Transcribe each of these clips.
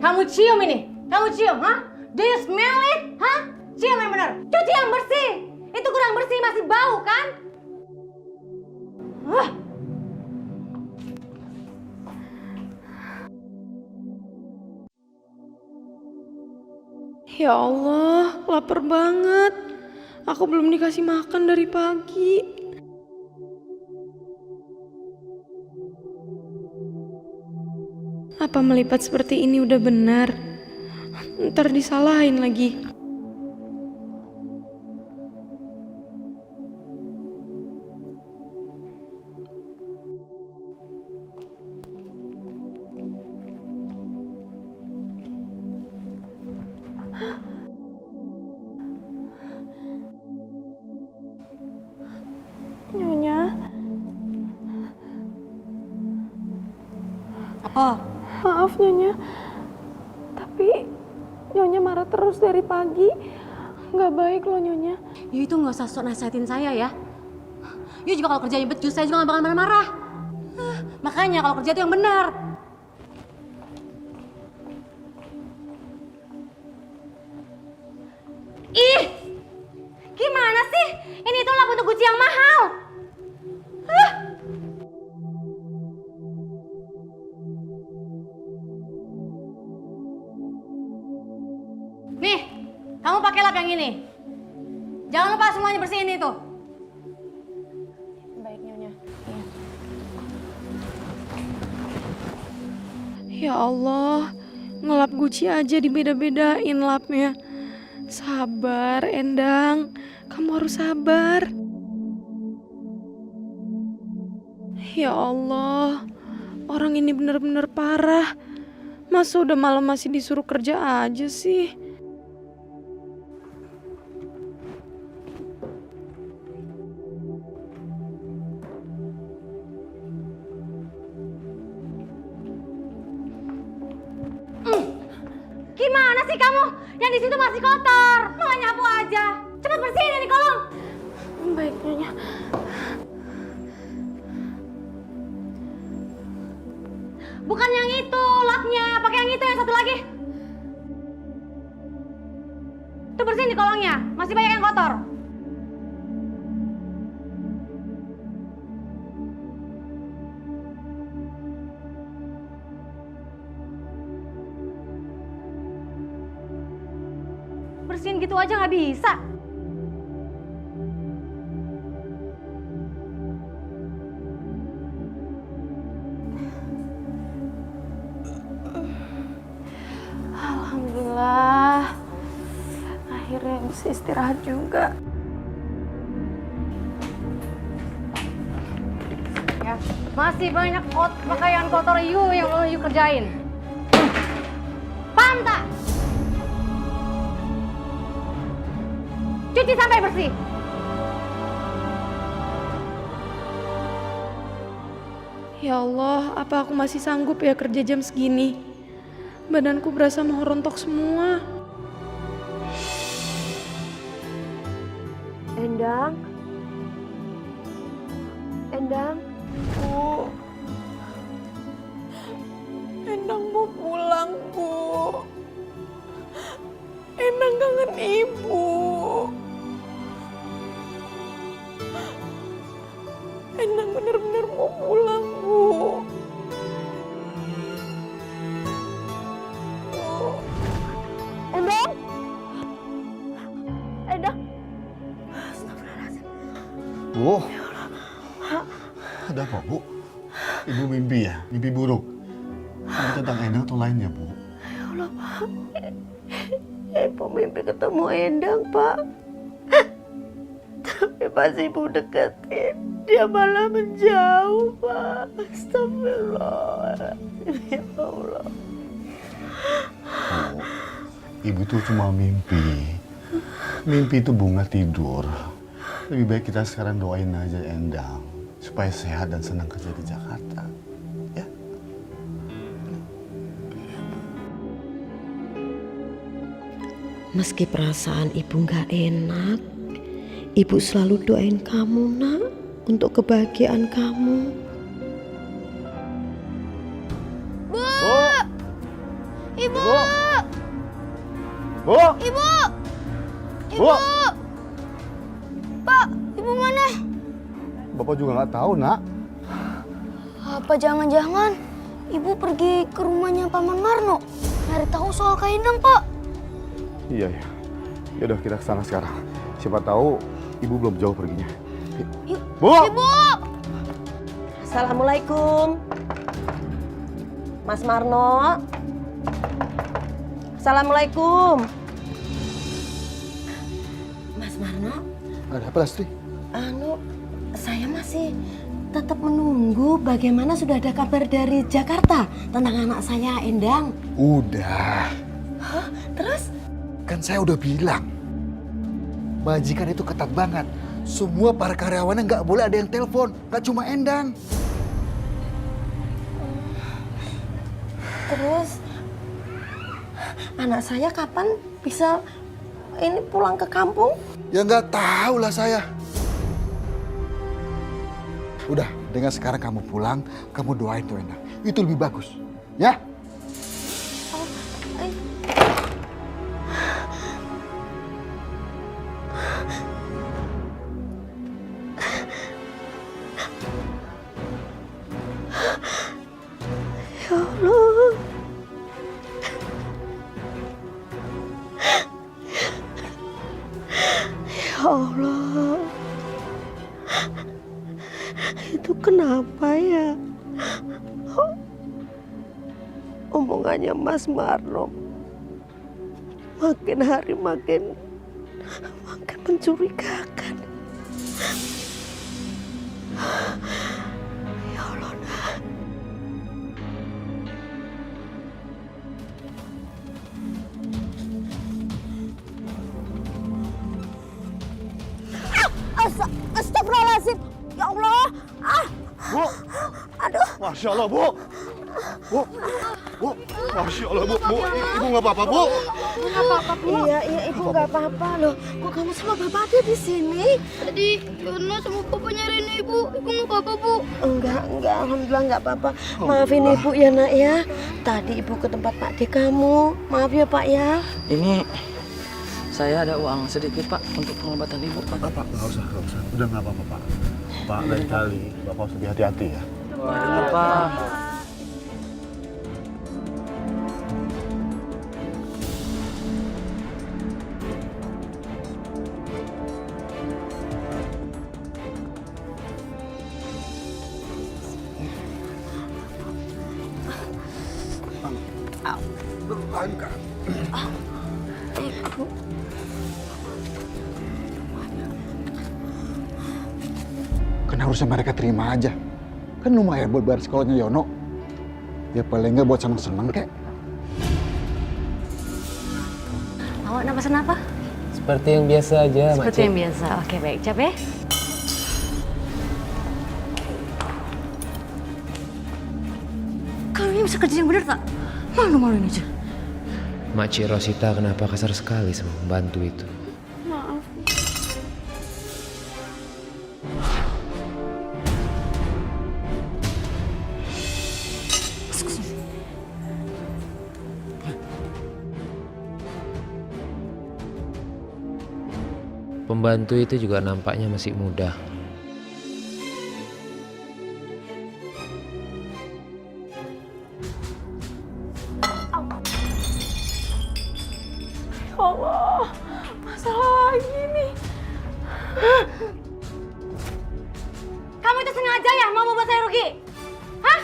Kamu cium ini. Kamu cium, ha? Do you smell it? Hah? Cium yang benar. Cuci yang bersih. Itu kurang bersih, masih bau kan? Wah. Ya Allah, lapar banget. Aku belum dikasih makan dari pagi. Apa melipat seperti ini udah benar? Ntar disalahin lagi. Nyonya. Apa? Maaf Nyonya, tapi Nyonya marah terus dari pagi. Nggak baik loh Nyonya. You itu nggak usah sok nasihatin saya ya. You juga kalau kerjanya becus, saya juga nggak bakal marah-marah. Makanya kalau kerja itu yang benar. Ih, gimana sih? Ini tuh lap untuk Gucci yang mahal. Nih, kamu pakai lap yang ini. Jangan lupa semuanya bersihin itu. Baik Nyonya. Ya Allah, ngelap Gucci aja dibeda-bedain lapnya. Sabar Endang, kamu harus sabar. Ya Allah, orang ini benar-benar parah. Masa udah malam masih disuruh kerja aja sih? Gimana sih kamu? Yang di situ masih kotor. Malah nyapu aja. Cepat bersihin ini kolong. Baik Nyonya. Bukan yang itu lapnya, pakai yang itu yang satu lagi. Tuh bersihin di kolongnya, masih banyak yang kotor. Bersihin gitu aja nggak bisa. Alhamdulillah, akhirnya bisa istirahat juga. Ya, masih banyak pakaian kotor yang you kerjain. Paham tak? Cuci sampai bersih. Ya Allah, apa aku masih sanggup ya kerja jam segini? Badanku berasa mau rontok semua. Endang? Endang? Bu? Endang mau pulang, Bu. Endang kangen Ibu. Endang bener-bener mau pulang, Bu. Endang? Endang? Bu, ada apa Bu? Ibu mimpi ya? Mimpi buruk? Apa tentang Endang atau lainnya Bu? Ya Allah, Pak. Ibu mimpi ketemu Endang, Pak. Tapi pas Ibu deketin, dia malah menjauh, Pak. Astagfirullah. Ya Allah. Bu, Ibu tuh cuma mimpi. Mimpi itu bunga tidur. Lebih baik kita sekarang doain aja Endang supaya sehat dan senang kerja di Jakarta. Ya? Meski perasaan ibu gak enak, ibu selalu doain kamu nak untuk kebahagiaan kamu. Bu! Ibu! Bu! Bu! Ibu! Bu! Pak, ibu mana? Bapak juga nggak tahu, Nak. Apa jangan-jangan ibu pergi ke rumahnya Paman Marno? Nyari tahu soal Kak Endang, Pak. Iya, ya. Yaudah, kita kesana sekarang. Siapa tahu ibu belum jauh perginya. Yuk. Bu! Ibu! Assalamualaikum. Mas Marno. Assalamualaikum. Mas Marno, Ada apa, Lastri? saya masih tetap menunggu bagaimana sudah ada kabar dari Jakarta tentang anak saya, Endang. Udah, Hah? Terus? kan saya udah bilang. Majikan itu ketat banget. Semua para karyawannya nggak boleh ada yang telepon. Nggak cuma Endang. Terus anak saya kapan bisa ini pulang ke kampung? Ya nggak tahu lah saya. Udah, dengan sekarang kamu pulang, kamu doain tuh Endang. Itu lebih bagus, ya? Ya Allah. Ya Allah. Itu kenapa ya? Omongannya Mas Marno makin hari makin mencurigakan. Ya Allah, Nak. Astagfirullahaladzim. Ya Allah. Bu! Aduh. Masya Allah, Bu! Bu! Bu! Masya Allah, Bu! Bu! Ibu nggak apa-apa, Bu! Iya, Ibu nggak apa-apa loh. Kok kamu sama Bapak ada di sini? Tadi Yono sama Papa nyariin ibu. Ibu nggak apa-apa, Bu. Enggak, Alhamdulillah nggak apa-apa. Maafin Ibu ya, Nak ya. Tadi Ibu ke tempat Pak D kamu. Maaf ya, Pak ya. Ini saya ada uang sedikit Pak untuk pengobatan ibu Pak. Pak, nggak usah. Udah nggak apa-apa, Pak. Pak, lain kali Bapak harus lebih hati-hati ya. Waduh Pak. Kan harusnya mereka terima aja. Kan lumayan buat bayar sekolahnya Yono. Ya paling nggak buat seneng-seneng kek. Awak nak pesan apa? Seperti yang biasa aja Seperti yang biasa. Oke, baik. Cap ya. Kamu ini bisa kerja yang benar tak? Malu-maluin aja. Makcik Rosita kenapa kasar sekali sama pembantu itu? Maaf. Pembantu itu juga nampaknya masih muda. Allah, masalah lagi nih. Kamu itu sengaja ya mau membuat saya rugi? Hah?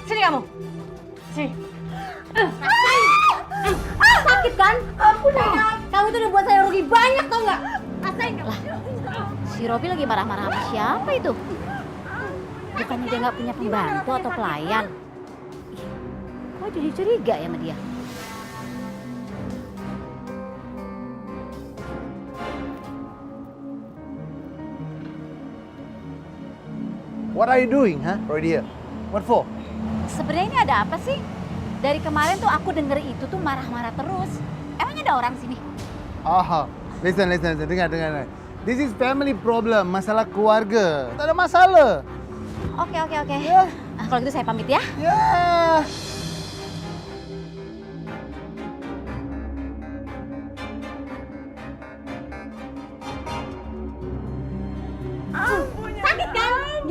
Sini kamu. Sini. Sakit kan? Kamu itu udah buat saya rugi banyak tau nggak? Rasain kamu. Si Robi lagi marah-marah sama siapa itu? Bukannya dia nggak punya pembantu atau pelayan? Ih, kok jadi curiga ya sama dia? What are you doing, huh? Right here. What for? Sebenarnya ini ada apa sih? Dari kemarin tuh aku denger itu tuh marah-marah terus. Emangnya ada orang sini? Aha. Listen. Dengar. This is family problem, masalah keluarga. Tak ada masalah. Oke. Ya. Kalau gitu saya pamit ya. Yeah.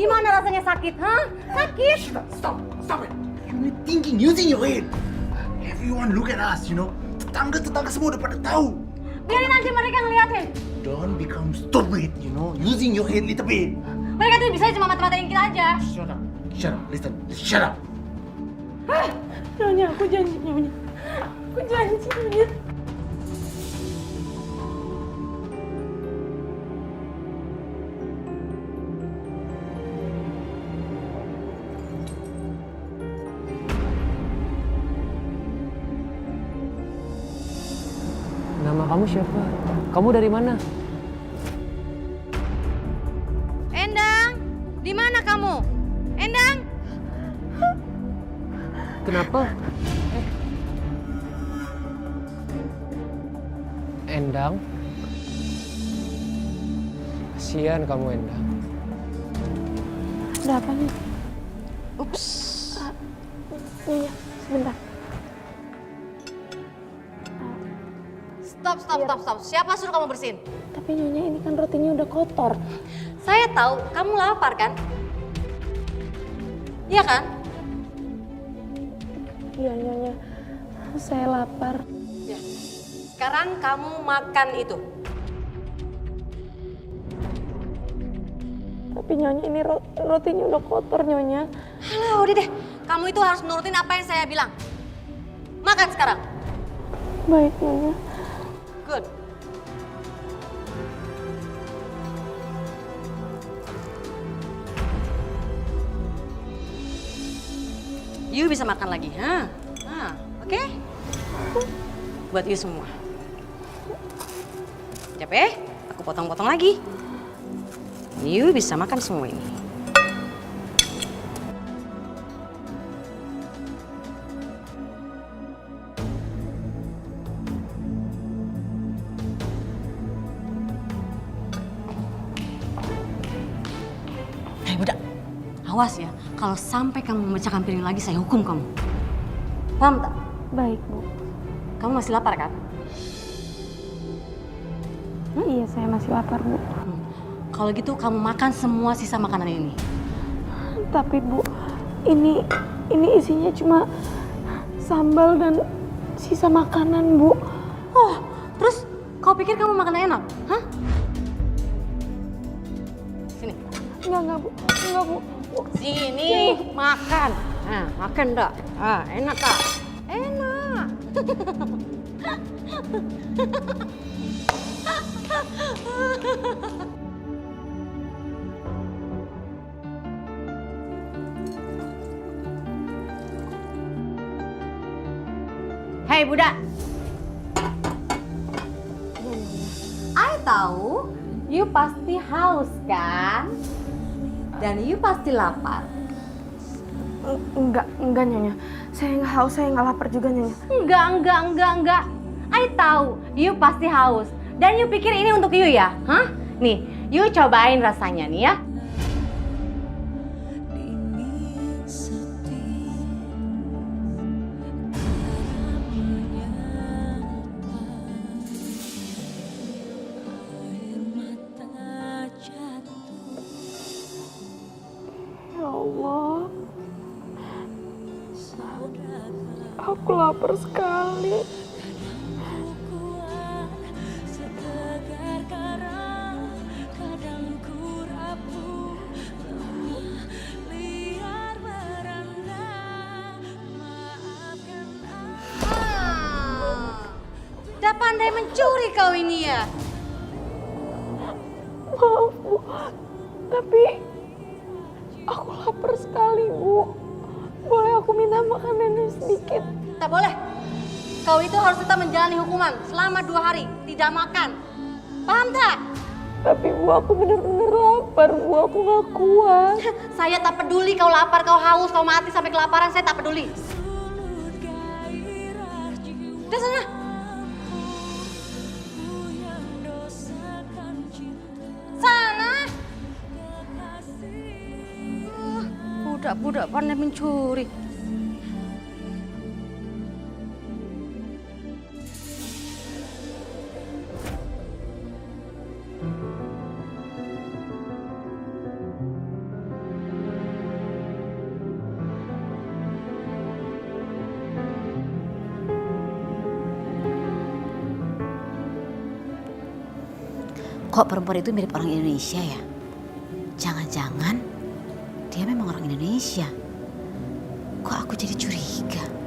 Gimana rasanya sakit, hah? Sakit? Stop it. You need thinking, using your head. Everyone look at us, you know. Tetangga-tetangga semua udah pada tahu. Biarin aja mereka ngeliatin. Don't become stupid, you know. Using your head little bit. Mereka tuh bisa cuma mata-matain kita aja. Shut up. Shut up. Listen. Shut up. Nyonya, aku janji Nyonya. Aku janji Nyonya. Nama kamu siapa? Kamu dari mana? Endang, di mana kamu? Endang? Kenapa? Endang? Kasihan kamu, Endang. Ada apa nih? Ups. Nyonya, sebentar. Stop. Siapa suruh kamu bersihin? Tapi Nyonya, ini kan rotinya udah kotor. Saya tahu, kamu lapar kan? Iya kan? Iya Nyonya, saya lapar. Ya. Sekarang kamu makan itu. Tapi Nyonya, ini rotinya udah kotor Nyonya. Alah, udah deh. Kamu itu harus nurutin apa yang saya bilang. Makan sekarang. Baik Nyonya. Good. You bisa makan lagi, ha? Oke? Buat you semua. Capek? Aku potong-potong lagi. You bisa makan semua ini. Hei budak, awas ya. Kalau sampai kamu memecahkan piring lagi, saya hukum kamu. Paham tak? Baik Bu. Kamu masih lapar kan? Iya, saya masih lapar Bu. Kalau gitu kamu makan semua sisa makanan ini. Tapi Bu, ini isinya cuma sambal dan sisa makanan Bu. Oh, terus kau pikir kamu makan enak? Hah? Sini. Enggak Bu. Enggak Bu. Sini, makan. Nah, makan dah. Enak tak? Enak. Hei budak. I tahu, you pasti haus kan? Dan you pasti lapar. Enggak Nyonya. Saya nggak haus, saya nggak lapar juga Nyonya. Enggak. I tahu, you pasti haus. Dan you pikir ini untuk you ya? Hah? Nih, you cobain rasanya nih ya. Ya Allah. Aku lapar sekali. Udah pandai mencuri kau ini ya? Maaf Bu, tapi aku lapar sekali Bu. Boleh aku minta makanannya sedikit? Tak boleh. Kau itu harus tetap menjalani hukuman selama 2 hari, tidak makan. Paham tak? Tapi Bu, aku benar-benar lapar Bu, aku gak kuat. Saya tak peduli kau lapar, kau haus, kau mati sampai kelaparan, saya tak peduli. Udah sana. Sana. Budak-budak pandai mencuri. Kok perempuan itu mirip orang Indonesia ya? Jangan-jangan dia memang orang Indonesia. Kok aku jadi curiga?